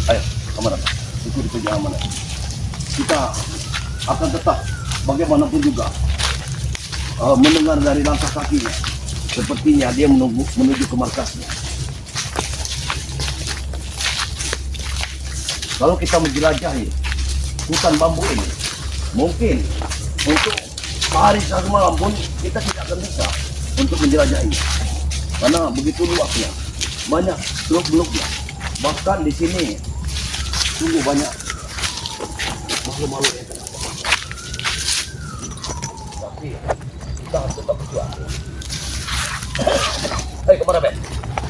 Ayo, kemana? Ikuti perjalanan. Kita akan tetap bagaimanapun juga mendengar dari langkah kakinya. Sepertinya dia menuju ke markasnya. Kalau kita menjelajahi hutan bambu ini, mungkin untuk sehari satu malam pun kita tidak akan bisa untuk menjelajahinya, karena begitu luasnya, banyak teluk-beluknya. Bahkan di sini sungguh banyak makhluk-makhluk yang terdapat. Tapi kita harus tetap berjuang. Hei, kemana Ben?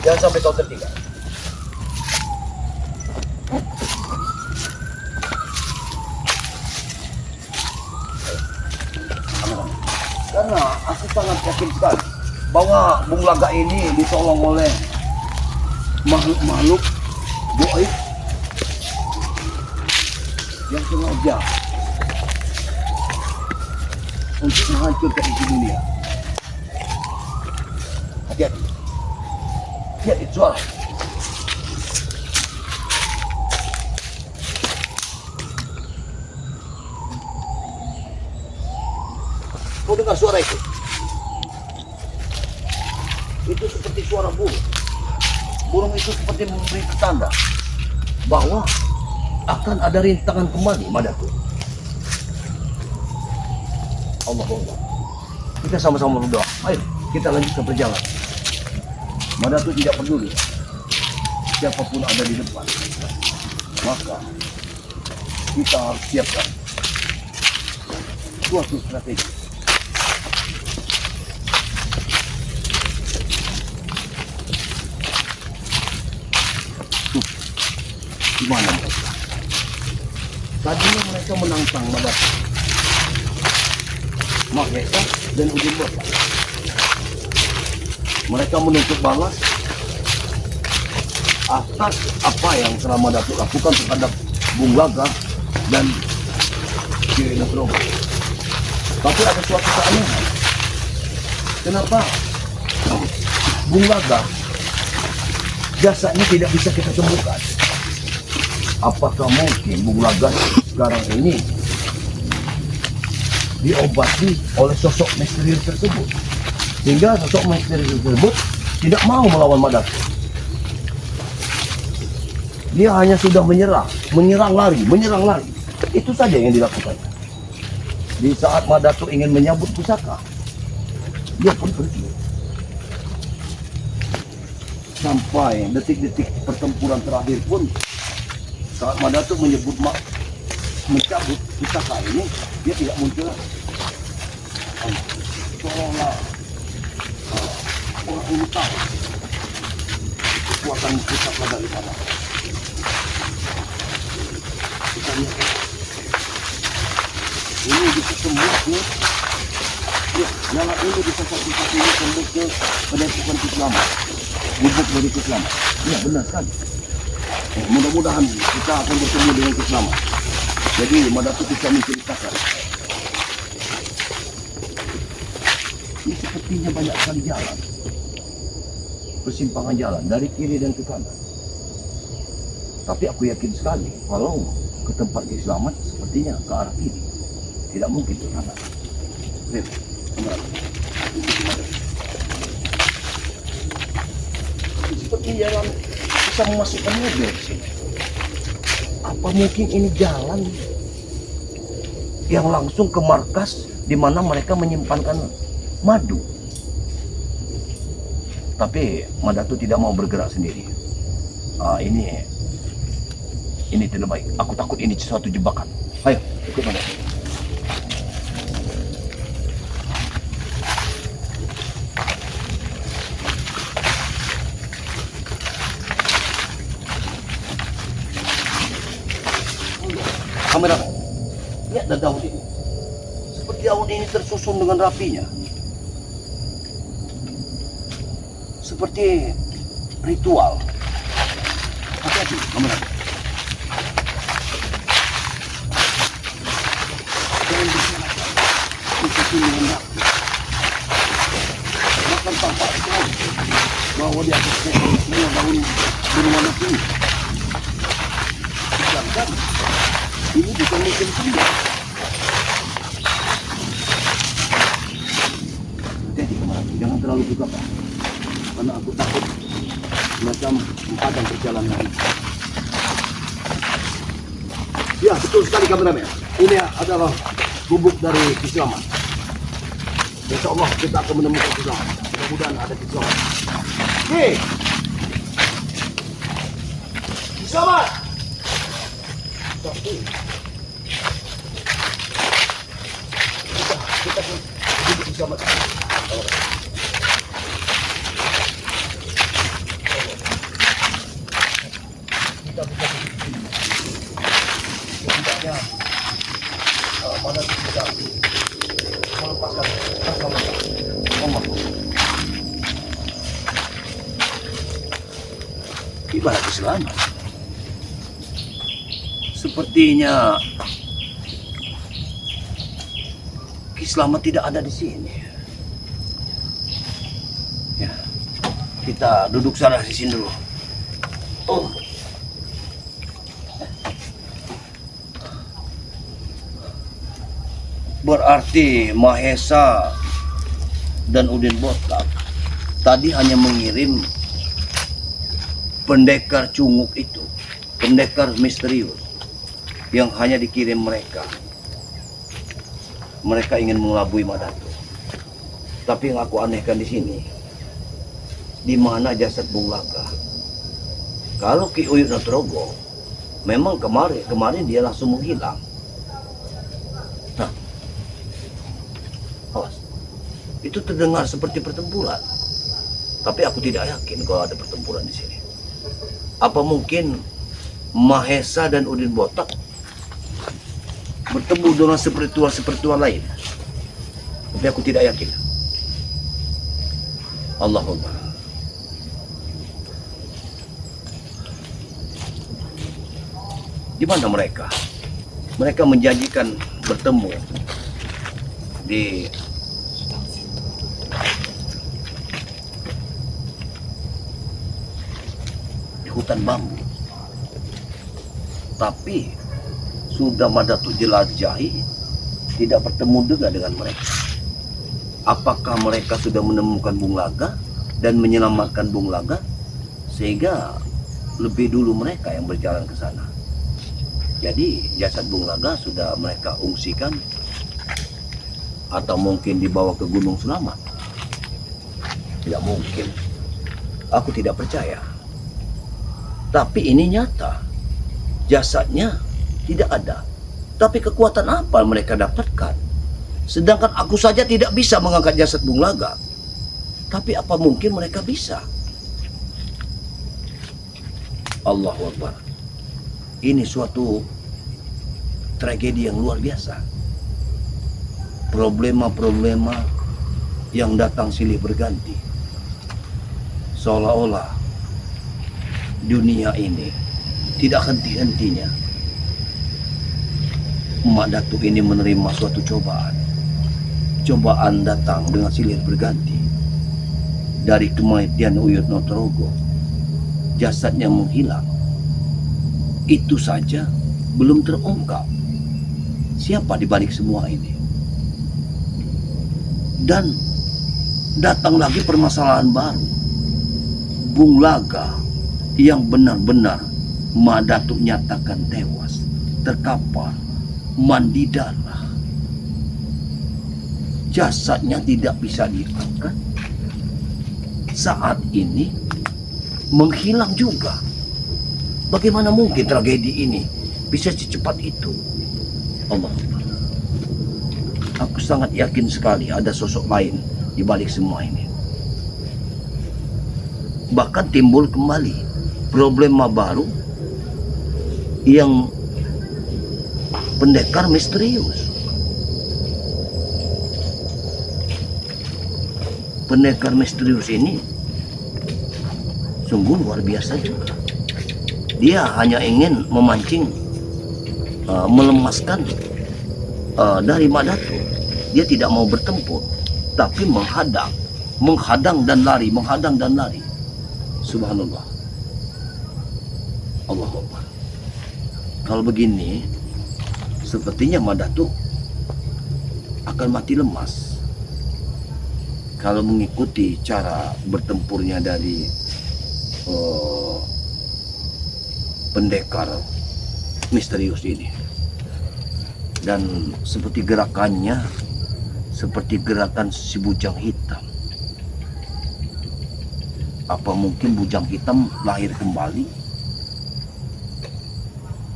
Jangan sampai kau tertinggal. Karena aku sangat yakin sekali bahwa Bung Laga ini ditolong oleh makhluk-makhluk gaib yang sengaja untuk menghancurkan isi dunia. Hati-hati. Lihat itu suara. Kau dengar suara itu? Itu seperti suara burung. Burung itu seperti memberi tanda bahwa akan ada rintangan kembali, Madatu. Allah Allah. Kita sama-sama berdoa. Ayo, kita lanjutkan perjalanan. Madatu tidak peduli siapapun ada di depan. Maka kita harus siapkan suatu strategi. Gimana mereka? Tadinya mereka menantang Madatu, Mahesa dan Ujung Bosan. Mereka menuntut balas atas apa yang telah Madatu lakukan terhadap Bung Laga dan Kiri Nasroba. Tapi ada suatu keanehan. Kenapa Bung Laga jasanya tidak bisa kita temukan? Apakah mungkin Bung Laga sekarang ini diobati oleh sosok misterius tersebut, sehingga sosok misterius tersebut tidak mau melawan Madatu? Dia hanya sudah menyerang lari. Itu saja yang dilakukan. Di saat Madatu ingin menyambut pusaka, dia pun pergi. Sampai detik-detik pertempuran terakhir pun, saat Madatu mencabut pusaka ini, dia tidak muncul lagi. Seolah orang ini tahu kekuatan pusaka dari mana. Kita lihat ini bisa tembus ke, ya, nyala ini bisa satu-satunya tembus ke pendepukan Kislama, gubuk dari Kislama. Ya, benar sekali. Mudah-mudahan kita akan bertemu dengan Kislama. Jadi Madatu bisa menceritakan. Ini sepertinya banyak sekali jalan, persimpangan jalan dari kiri dan ke kanan. Tapi aku yakin sekali kalau ke tempat Kislama sepertinya ke arah kiri, tidak mungkin ke kanan. Seperti jalan bisa memasukkan mobil di sini. Apa mungkin ini jalan yang langsung ke markas di mana mereka menyimpankan madu? Tapi Madatu tidak mau bergerak sendiri. Ini tidak baik. Aku takut ini sesuatu jebakan. Ayo, ikut Madatu. Kamera, lihat daun ini. Seperti daun ini tersusun dengan rapinya. Seperti ritual. Hati-hati, kamera. Jangan bersilakan. Disusun dengan rapi. Bahkan tampak sekali bahwa di atas semua daun berwarna kuning. kan? Ini bukan musim sendiri. Hati-hati kemarin, jangan terlalu buka Pak. Karena aku takut macam padang perjalanan. Ya, betul sekali kameramen. Ini adalah gubuk dari Kiselamat. Insya Allah kita akan menemukan Kiselamat. Mudah-mudahan ada Kiselamat. Hei! Kiselamat! Kita gubuk Kiselamat. Kita tidaknya mana kita melepaskan keselamatan Allah. Ibarat selamat. Sepertinya Kiselamat tidak ada di sini. Ya, kita duduk sana di sini dulu. Oh. Berarti Mahesa dan Udin Botak tadi hanya mengirim pendekar cunguk itu, pendekar misterius yang hanya dikirim mereka. Mereka ingin mengelabui Madatu. Tapi yang aku anehkan di sini, di mana jasad Bung Laga? Kalau Ki Uyut Nutrogo, memang kemarin dia langsung menghilang. Awas, itu terdengar seperti pertempuran. Tapi aku tidak yakin kalau ada pertempuran di sini. Apa mungkin Mahesa dan Udin Botak bertemu dengan spiritual lain? Tapi aku tidak yakin. Allahumma. Di mana mereka? Mereka menjanjikan bertemu di hutan bambu. Tapi sudah Madatu jelajahi, tidak bertemu juga dengan mereka. Apakah mereka sudah menemukan Bung Laga dan menyelamatkan Bung Laga sehingga lebih dulu mereka yang berjalan ke sana? Jadi jasad Bung Laga sudah mereka ungsikan atau mungkin dibawa ke Gunung Selamat? Tidak mungkin. Aku tidak percaya. Tapi ini nyata. Jasadnya tidak ada. Tapi kekuatan apa mereka dapatkan? Sedangkan aku saja tidak bisa mengangkat jasad Bung Laga. Tapi apa mungkin mereka bisa? Allahu Akbar. Ini suatu tragedi yang luar biasa. Problema-problema yang datang silih berganti. Seolah-olah dunia ini tidak henti-hentinya. Madatu ini menerima suatu cobaan. Cobaan datang dengan silih berganti. Dari kematian Uyut Nutrogo, jasadnya menghilang. Itu saja belum terungkap siapa di balik semua ini. Dan datang lagi permasalahan baru. Bung Laga yang benar-benar Madatu nyatakan tewas, terkapar, mandi darah. Jasadnya tidak bisa diangkat. Saat ini menghilang juga. Bagaimana mungkin tragedi ini bisa secepat itu? Allah. Aku sangat yakin sekali ada sosok lain di balik semua ini. Bahkan timbul kembali problema baru yang pendekar misterius. Pendekar misterius ini sungguh luar biasa juga. Dia hanya ingin memancing, melemaskan dari Madatu. Dia tidak mau bertempur, tapi menghadang dan lari, menghadang dan lari. Subhanallah. Allahu Akbar. Kalau begini, sepertinya Madatuk akan mati lemas kalau mengikuti cara bertempurnya dari pendekar misterius ini. Dan seperti gerakannya, seperti gerakan si bujang hitam. Apa mungkin bujang hitam lahir kembali?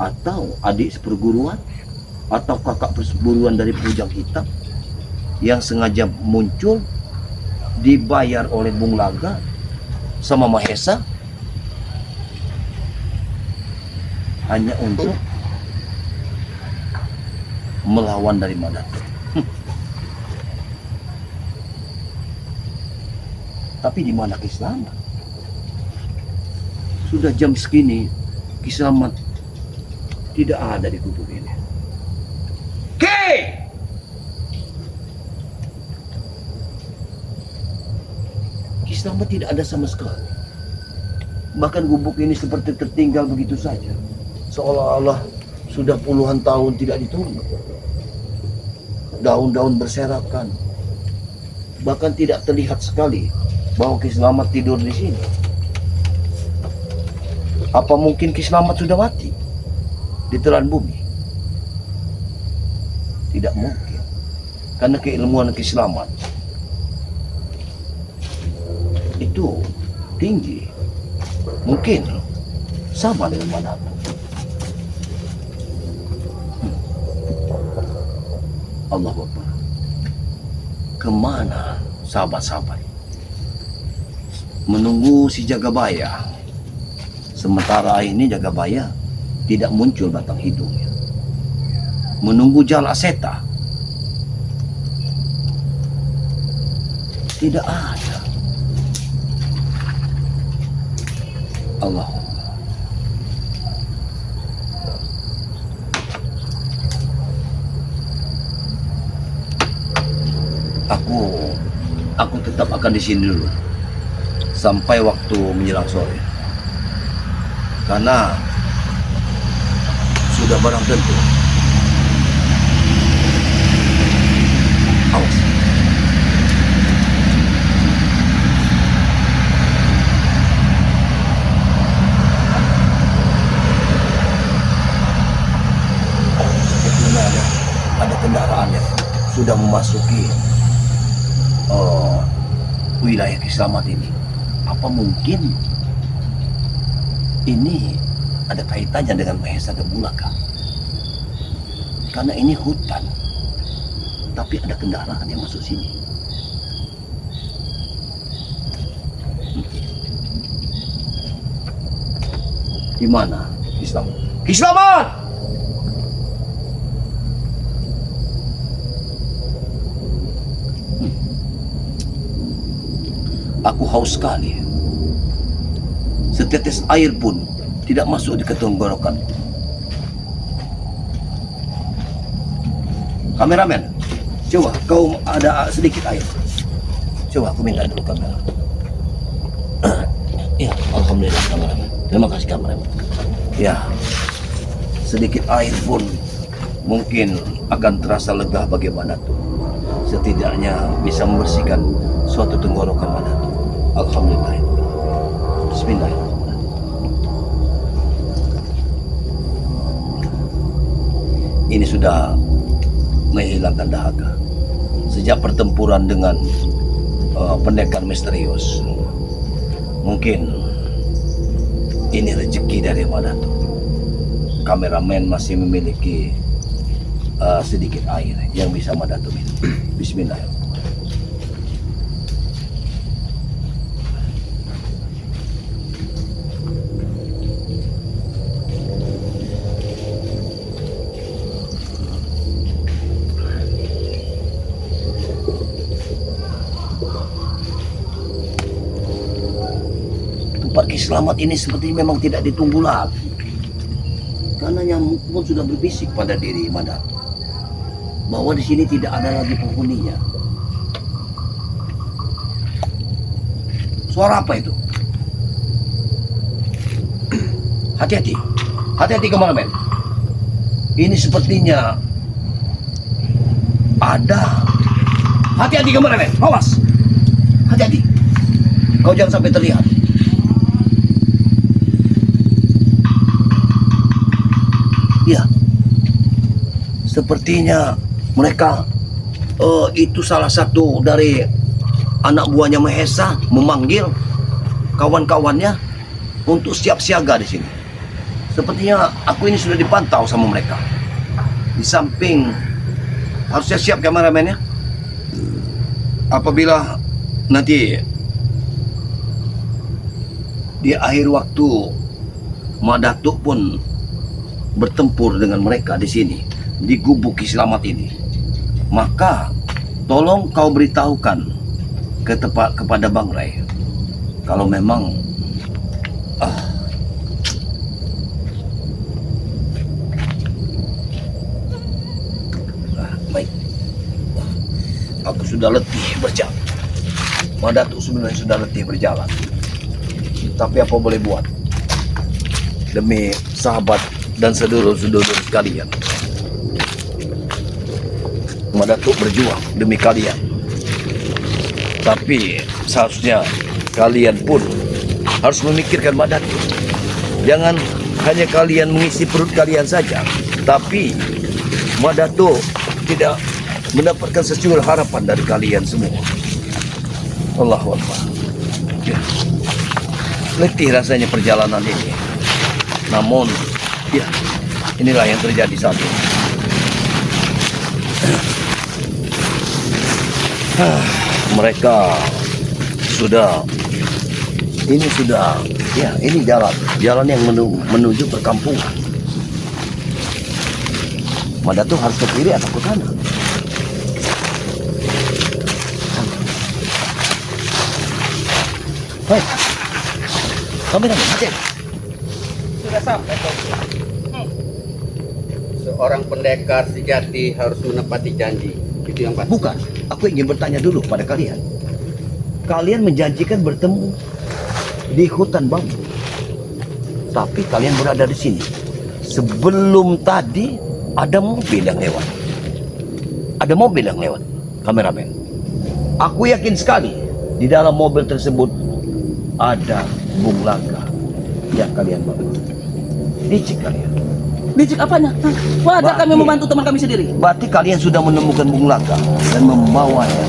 Atau adik seperguruan? Atau kakak perguruan dari bujang hitam yang sengaja muncul, dibayar oleh Bung Laga sama Mahesa hanya untuk melawan dari Madatuk. Tapi di mana Ki Slamet? Sudah jam segini, Ki Slamet tidak ada di gubuk ini. Ki! Ki Slamet tidak ada sama sekali. Bahkan gubuk ini seperti tertinggal begitu saja. Seolah-olah sudah puluhan tahun tidak ditunggu. Daun-daun berserakan. Bahkan tidak terlihat sekali bahwa Ki Slamet tidur di sini. Apa mungkin Ki Slamet sudah mati di telan bumi? Tidak mungkin. Karena keilmuan Ki Slamet itu tinggi. Mungkin sama dengan Madatuk. Allah Akbar. Kemana sahabat-sahabat? Menunggu si Jagabaya. Sementara ini Jagabaya tidak muncul batang hidungnya. Menunggu Jalaseta. Tidak ada. Allah. Aku tetap akan di sini dulu sampai waktu menjelang sore. Karena sudah barang tentu. Awas. Sepertinya ada kendaraan yang sudah memasuki wilayah Ki Slamet ini. Apa mungkin ini ada kaitannya dengan Mahesa Gembulaga? Karena ini hutan, tapi ada kendaraan yang masuk sini. Di mana Ki Slamet? Ki Slamet! Aku haus sekali. Setetes air pun tidak masuk di tenggorokan. Kameramen, coba kau ada sedikit air. Coba aku minta dulu kamera. Ya, alhamdulillah kameramen. Terima kasih kameramen. Ya, sedikit air pun mungkin akan terasa lega bagaimana tuh. Setidaknya bisa membersihkan suatu tenggorokan Madatuk. Alhamdulillah. Bismillahirrahmanirrahim. Ini sudah menghilangkan dahaga. Sejak pertempuran dengan pendekar misterius. Mungkin ini rezeki dari Madatuk. Kameramen masih memiliki sedikit air yang bisa Madatuk minum. Bismillahirrahmanirrahim. Tempat Ki Slamet ini seperti memang tidak ditunggu lagi. Karena nyamuk pun sudah berbisik pada diri Madatuk bahwa di sini tidak ada lagi penghuninya. Suara apa itu? Hati-hati, hati-hati kameramen. Ini sepertinya ada. Hati-hati kameramen, awas. Hati-hati. Kau jangan sampai terlihat. Ya, sepertinya mereka itu salah satu dari anak buahnya Mahesa memanggil kawan-kawannya untuk siap siaga di sini. Sepertinya aku ini sudah dipantau sama mereka. Di samping harusnya siap kameramennya. Apabila nanti di akhir waktu Madatuk pun bertempur dengan mereka di sini di gubuk Kislamat ini, maka tolong kau beritahukan kepada Bang Ray kalau memang baik. Aku sudah letih berjalan. Madatuk sebenarnya sudah letih berjalan. Tapi apa boleh buat? Demi sahabat dan sedulur-sedulur sekalian. Madatuk berjuang demi kalian. Tapi seharusnya kalian pun harus memikirkan Madatuk. Jangan hanya kalian mengisi perut kalian saja, tapi Madatuk tidak mendapatkan secuil harapan dari kalian semua. Allahu Akbar. Ya. Letih rasanya perjalanan ini. Namun, ya, inilah yang terjadi saat ini. Mereka sudah, ini jalan yang menuju perkampungan. Madatuk harus ke kiri atau ke kanan? Hei, kameramen, cek. Sudah sampai kau. Seorang pendekar sejati harus menepati janji. Itu yang pasti. Bukan, aku ingin bertanya dulu pada kalian. Kalian menjanjikan bertemu di hutan bambu, tapi kalian berada di sini. Sebelum tadi ada mobil yang lewat. Ada mobil yang lewat, kameramen. Aku yakin sekali di dalam mobil tersebut ada Bung Laga yang kalian bawa. Licik kalian. Licik apanya? Wajar kami membantu teman kami sendiri. Berarti kalian sudah menemukan Bung Laga dan membawanya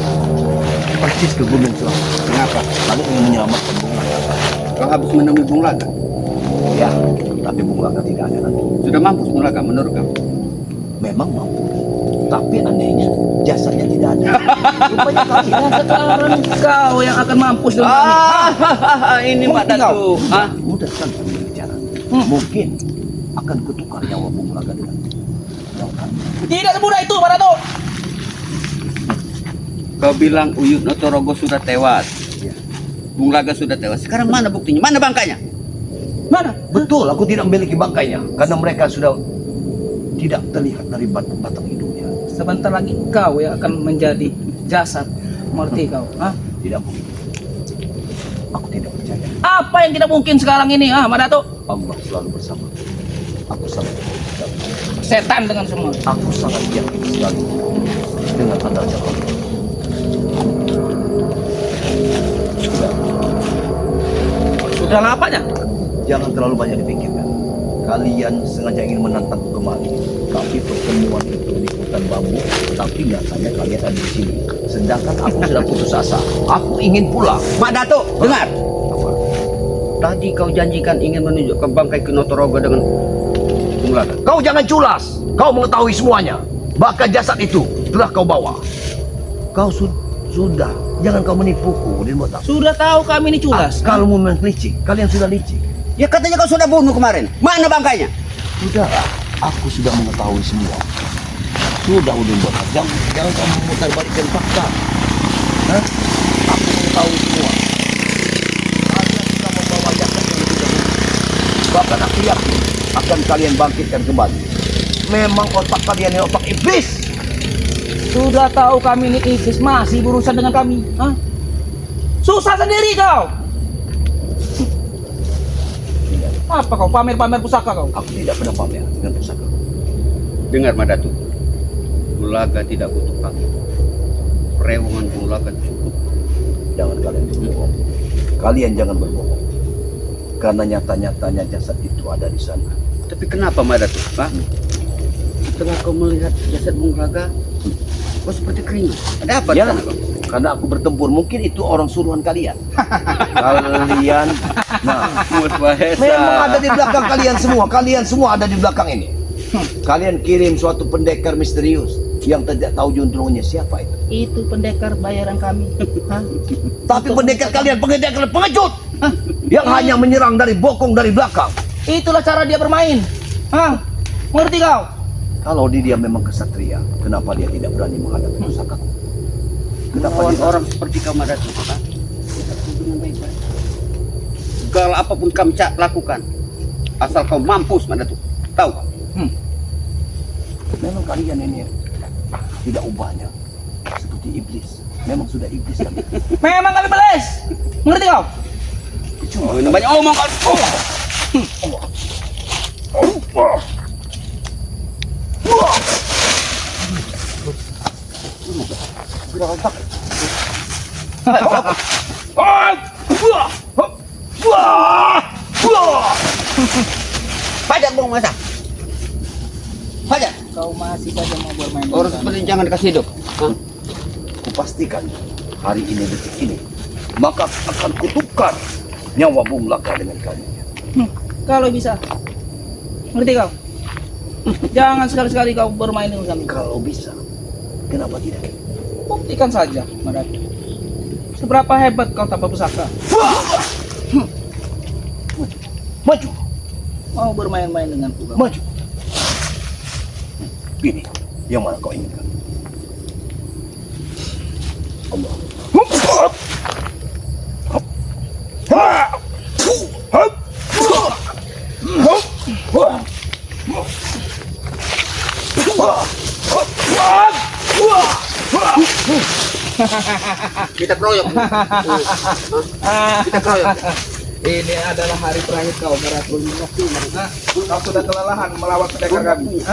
persis ke Gunung Selamat. Kenapa? Kalian ingin menyelamatkan Bung Laga. Kau habis menemui Bung Laga. Ya, tapi Bung Laga tidak ada lagi. Sudah mampus Bung Laga menurut kamu? Memang mampu, tapi anehnya jasanya tidak ada. Rupanya kalian Sekarang kau yang akan mampus dengan kami. Ini Mak Datu. mudah sekali kami bicara. Mungkin akan kutukar nyawa Bung Laga dengan nyawa kami. Tidak semudah itu, Pak Dato. Kau bilang Uyut Notorogo sudah tewas. Ya. Bung Laga sudah tewas. Sekarang mana buktinya? Mana bangkainya? Mana? Betul, aku tidak memiliki bangkainya karena mereka sudah tidak terlihat dari batang hidungnya. Sebentar lagi kau yang akan menjadi jasad. Mengerti kau? Tidak mungkin. Aku tidak percaya. Apa yang tidak mungkin sekarang ini, Pak Dato? Allah selalu bersama. Aku sangat sekali. Setan dengan semua. Aku sangat yakin sekali dengan tanda jawab. Sudah apanya? Jangan terlalu banyak dipikirkan. Kalian sengaja ingin menantangku kemari. Tapi pertemuan itu di hutan bambu. Tapi nyatanya kalian ada di sini. Sedangkan aku sudah putus asa. Aku ingin pulang. Mak Datu, dengar. Apa? Tadi kau janjikan ingin menunjukkan bangkai ke Notorogo dengan Bung Laga. Kau jangan culas. Kau mengetahui semuanya. Bahkan jasad itu telah kau bawa. Kau sudah. Jangan kau menipuku, Dinbotak. Sudah tahu kami ini culas. Kalau memang licik, kalian sudah licik. Ya katanya kau sudah bunuh kemarin. Mana bangkainya? Sudah, aku sudah mengetahui semua. Sudah udah buat. Jangan kamu memutarbalikkan fakta. Hah? Aku mengetahui semua. Kalian sudah membawa jasad yang lebih dahulu. Bahkan aku yakin akan kalian bangkitkan kembali. Memang otak kalian ini otak iblis. Sudah tahu kami ini ISIS masih berurusan dengan kami. Susah sendiri kau. Apa kau pamer-pamer pusaka kau? Aku tidak pernah pamer dengan pusaka. Dengar Madatu, Bulaga tidak butuh kami. Rewangan Bulaga cukup. Jangan kalian berbohong. Kalian jangan berbohong. Karena nyata-nyatanya jasad itu ada di sana. Tapi kenapa Madatu? Hah? Setelah kau melihat jasad Bulaga, kau seperti keringat. Ada apa? Ya, di sana, kau? karena aku bertempur. Mungkin itu orang suruhan kalian. Kalian, nah, memang ada di belakang kalian semua. Kalian semua ada di belakang ini. Kalian kirim suatu pendekar misterius yang tidak tahu juntrungnya siapa itu. Itu pendekar bayaran kami. Hah? Tapi pendekar kalian pendekar pengecut yang hanya menyerang dari bokong dari belakang. Itulah cara dia bermain. Hah? Mengerti kau? Kalau dia memang kesatria, kenapa dia tidak berani menghadapi pusakaku? Kenapa Lawan dia orang seperti kau Madatu? Hah? Kita tunggu dengan baik-baik. Segala apapun kami lakukan, asal kau mampus Madatu. Tahu kau? memang kalian ini tidak ubahnya seperti iblis. Memang sudah iblis kan? Memang kami beles. Mengerti kau? Oh, ini banyak omong kau. Pajak bung masa. Pajak. Kau masih saja mau bermain. Orang seperti ini jangan dikasih hidup. Hah? Kupastikan hari ini detik ini maka akan kutukar nyawa Bung Laka dengan kalian. Kalau bisa. Ngerti kau? Jangan sekali-sekali kau bermain dengan kami. Kalau bisa, kenapa tidak? Buktikan saja, Madatu. Seberapa hebat kau tanpa pusaka. Maju, Mau bermain-main denganku kau. maju. Ini yang mana kau inginkan? Allah. Kita keroyok. Kita keroyok. Ini adalah hari terakhir kau, Madatu. Kau sudah kelelahan melawan pendekar kami.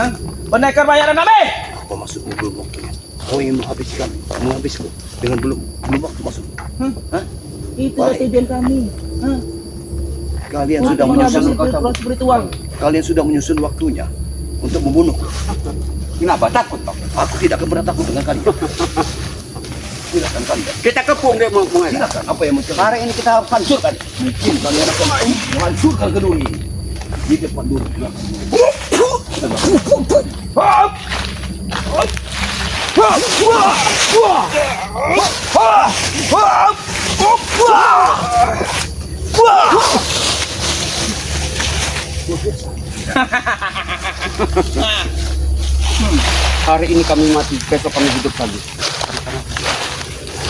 Pendekar bayaran kami! Apa maksudmu belum waktunya? Kau ingin menghabisku dengan belum waktu masuk. Itu Baik. tujuan kami. Kalian Untuk sudah menyusun menghabisi proses spiritual. kalian sudah menyusun waktunya untuk membunuhku. Kenapa? Takut kau? Aku tidak akan pernah takut dengan kalian. Silakan kalian. Kita kepung dia mau mengajar. Silakan. Apa yang mencari? Hari ini kita hancurkan. Mungkin kalian akan menghancurkan gedung ini di depan dulu. Hari ini kami mati, besok kami hidup lagi.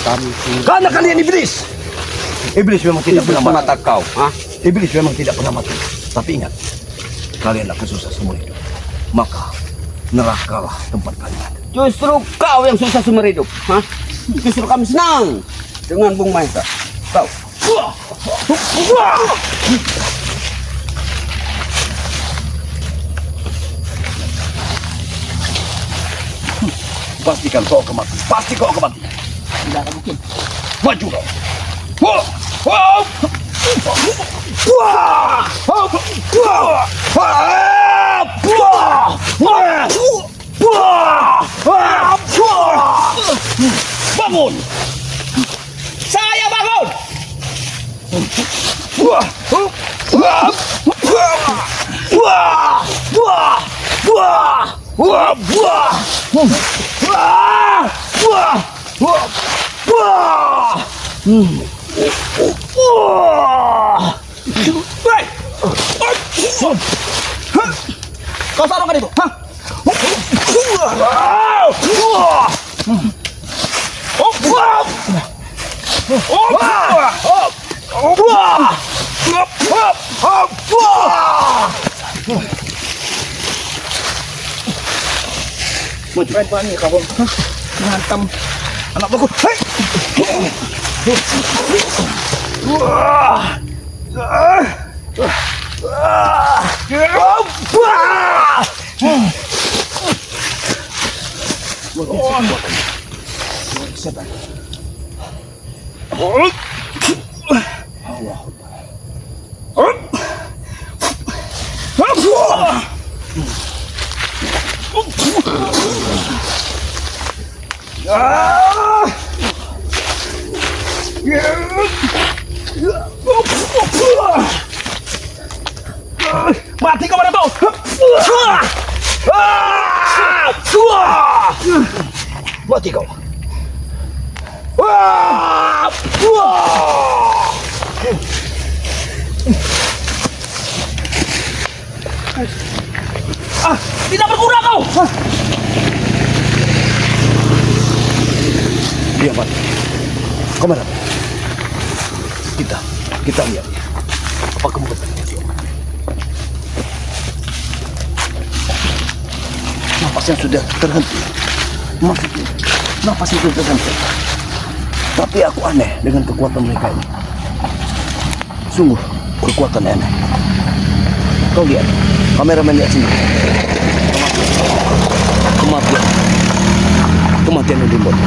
Kami Karena kalian iblis. Iblis memang tidak pernah mati. mata kau. Hah? Iblis memang tidak pernah mati. Tapi ingat, kalian akan susah seumur hidup. Maka nerakalah tempat kalian. Justru kau yang susah seumur hidup. Hah? Justru kami senang dengan Bung Mahesa. Kau. Pastikan kau akan mati. Pasti kau akan mati. Tidak akan mungkin. Maju kau. Wah! Wah! Wah! Wah! Wah! Bangun! Saya bangun! Wah! Wah! Wah! Wah! Wah! Wah! Wah! Wah! Wah! Wah! Wah! Kau sarungkan itu. Hah? Berani kau menghantam anak buku. kekuatannya. Setan. Allah. Mati kau pada tuh. Mati kau. Tidak berguna kau. Dia mati. Kemana? Kita lihat. Apa kamu bertanya? Napasnya sudah terhenti. Maksudnya, napasnya sudah terhenti. Tapi aku aneh dengan kekuatan mereka ini. Sungguh, kekuatan aneh. Kau lihat, kameramen lihat sini. Kematian yang dibuat.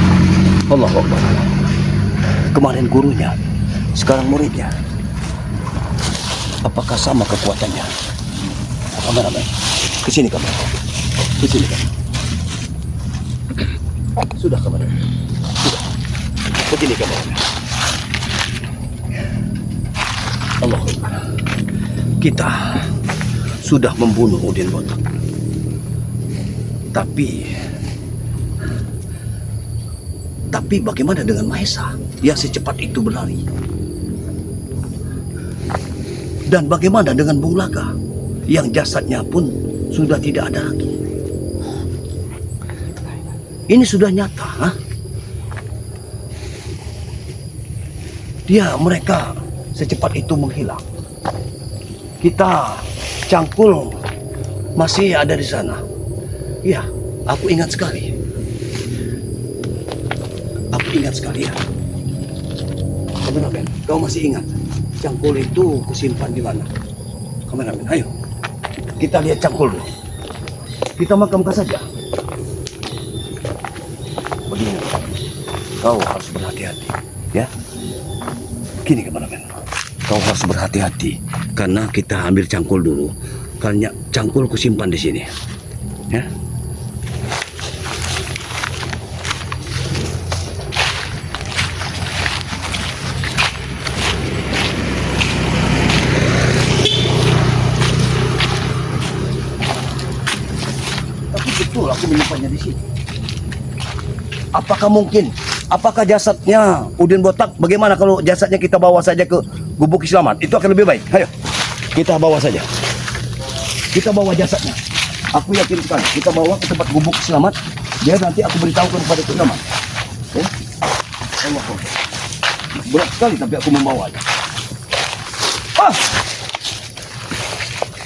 Allahu Akbar. Kemarin gurunya, sekarang muridnya. Apakah sama kekuatannya? Kameramen, kesini kameramen. Kesini kameramen. Sudah kameramen. Sudah. Begini kameramen. Allahu Akbar. Kita sudah membunuh Udin Botak. Tapi bagaimana dengan Mahesa yang secepat itu berlari? Dan bagaimana dengan Bung Laga yang jasadnya pun sudah tidak ada lagi? Ini sudah nyata, ha? Mereka secepat itu menghilang. Kita Cangkul masih ada di sana. Ya, aku ingat sekali. Ya. Kameramen, kau masih ingat Cangkul itu kusimpan di mana? Kameramen, ayo. Kita lihat Cangkul dulu. Kita makamkan saja. Begini, kau harus berhati-hati, ya. Gini kameramen, kau harus berhati-hati karena kita ambil Cangkul dulu. Karena Cangkul kusimpan di sini, ya. Betul, aku menyimpannya di sini. Apakah mungkin? Apakah jasadnya Udin Botak? Bagaimana kalau jasadnya kita bawa saja ke Gubuk Slamet? Itu akan lebih baik. Ayo, kita bawa saja. Kita bawa jasadnya. Aku yakin sekali. Kita bawa ke tempat Gubuk Slamet. Biar nanti aku beritahu kepada Tuk Naman. Ya? Allah. Berat sekali tapi aku membawanya.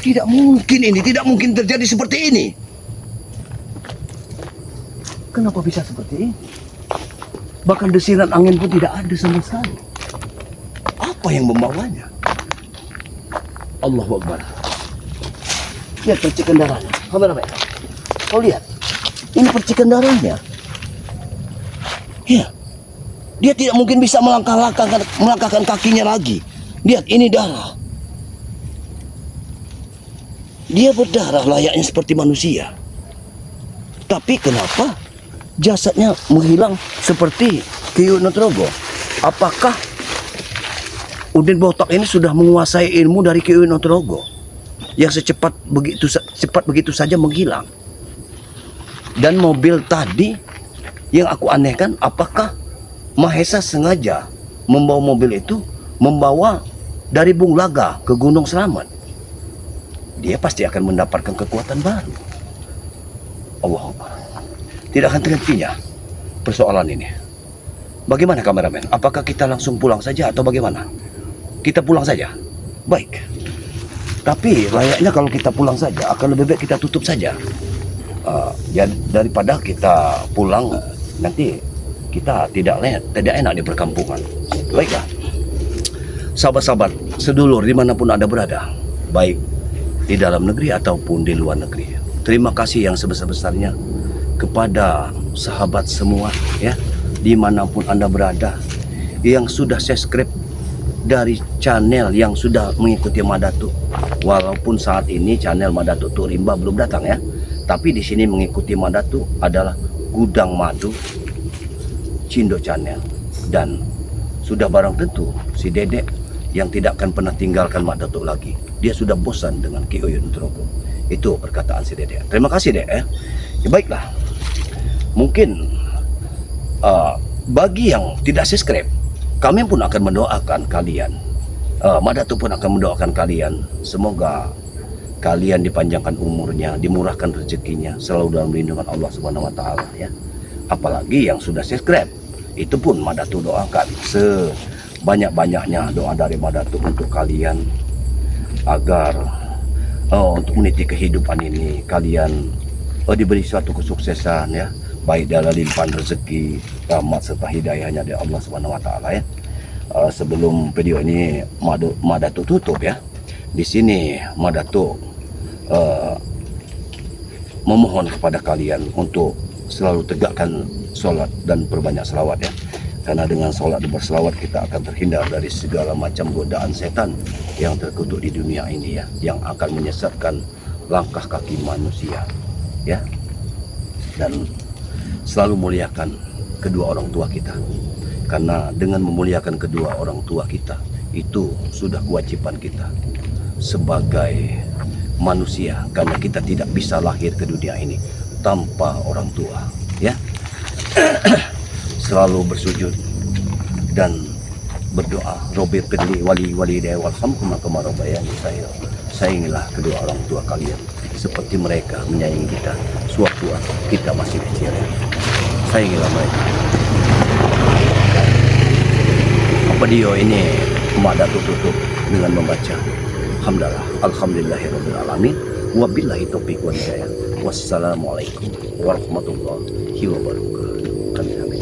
Tidak mungkin ini. Tidak mungkin terjadi seperti ini. Kenapa bisa seperti ini? Bahkan desiran angin pun tidak ada sama sekali. Apa yang membawanya? Allahu Akbar. Lihat percikan darahnya. Kameramen, kau lihat. Ini percikan darahnya. Ya. Dia tidak mungkin bisa melangkahkan kakinya lagi. Lihat, ini darah. Dia berdarah layaknya seperti manusia. Tapi kenapa jasadnya menghilang seperti Ki Nutrogo? Apakah Udin Botak ini sudah menguasai ilmu dari Ki Nutrogo yang cepat begitu saja menghilang? Dan mobil tadi yang aku anehkan, apakah Mahesa sengaja membawa mobil itu, membawa dari Bung Laga ke Gunung Slamet? Dia pasti akan mendapatkan kekuatan baru. Allahuakbar. Tidak akan terhentinya persoalan ini. Bagaimana kameramen? Apakah kita langsung pulang saja atau bagaimana? Kita pulang saja. Baik. Tapi layaknya kalau kita pulang saja akan lebih baik kita tutup saja. Daripada kita pulang nanti kita tidak enak di perkampungan. Baiklah. Sahabat-sahabat sedulur dimanapun Anda berada, baik di dalam negeri ataupun di luar negeri, terima kasih yang sebesar-besarnya kepada sahabat semua ya, dimanapun Anda berada, yang sudah subscribe dari channel yang sudah mengikuti Madatuk. Walaupun saat ini channel Madatuk Turimba belum datang ya, tapi di sini mengikuti Madatuk adalah Gudang Madu Cindo Channel. Dan sudah barang tentu si Dedek yang tidak akan pernah tinggalkan Madatuk lagi. Dia sudah bosan dengan Ki Uyun Nugroho. Itu perkataan si Dedek. Terima kasih Dek ya. Ya baiklah, mungkin bagi yang tidak subscribe, kami pun akan mendoakan kalian. Madatuk pun akan mendoakan kalian. Semoga kalian dipanjangkan umurnya, dimurahkan rezekinya, selalu dalam lindungan Allah Subhanahu wa taala ya. Apalagi yang sudah subscribe, itu pun Madatuk doakan sebanyak-banyaknya doa dari Madatuk untuk kalian, agar untuk meniti kehidupan ini kalian diberi suatu kesuksesan ya, baik dalam limpahan rezeki, rahmat serta hidayahnya dari Allah Subhanahu wa taala ya. Sebelum video ini Madatuk tutup ya, di sini Madatuk memohon kepada kalian untuk selalu tegakkan sholat dan perbanyak selawat ya, karena dengan sholat dan berselawat kita akan terhindar dari segala macam godaan setan yang terkutuk di dunia ini ya, yang akan menyesatkan langkah kaki manusia ya. Dan selalu muliakan kedua orang tua kita, karena dengan memuliakan kedua orang tua kita itu sudah kewajiban kita sebagai manusia, karena kita tidak bisa lahir ke dunia ini tanpa orang tua ya. Selalu bersujud dan berdoa, Robbi firli wali warhamhum kama rabbayani shaghira. Sayangilah kedua orang tua kalian seperti mereka menyayangi kita sewaktu kita masih kecil ya. Sayangilah mereka. Video ini Madatuk tutup dengan membaca hamdalah alhamdulillahirabbil alamin wabillahi taufiq wal hidayah. Wassalamualaikum warahmatullahi wabarakatuh.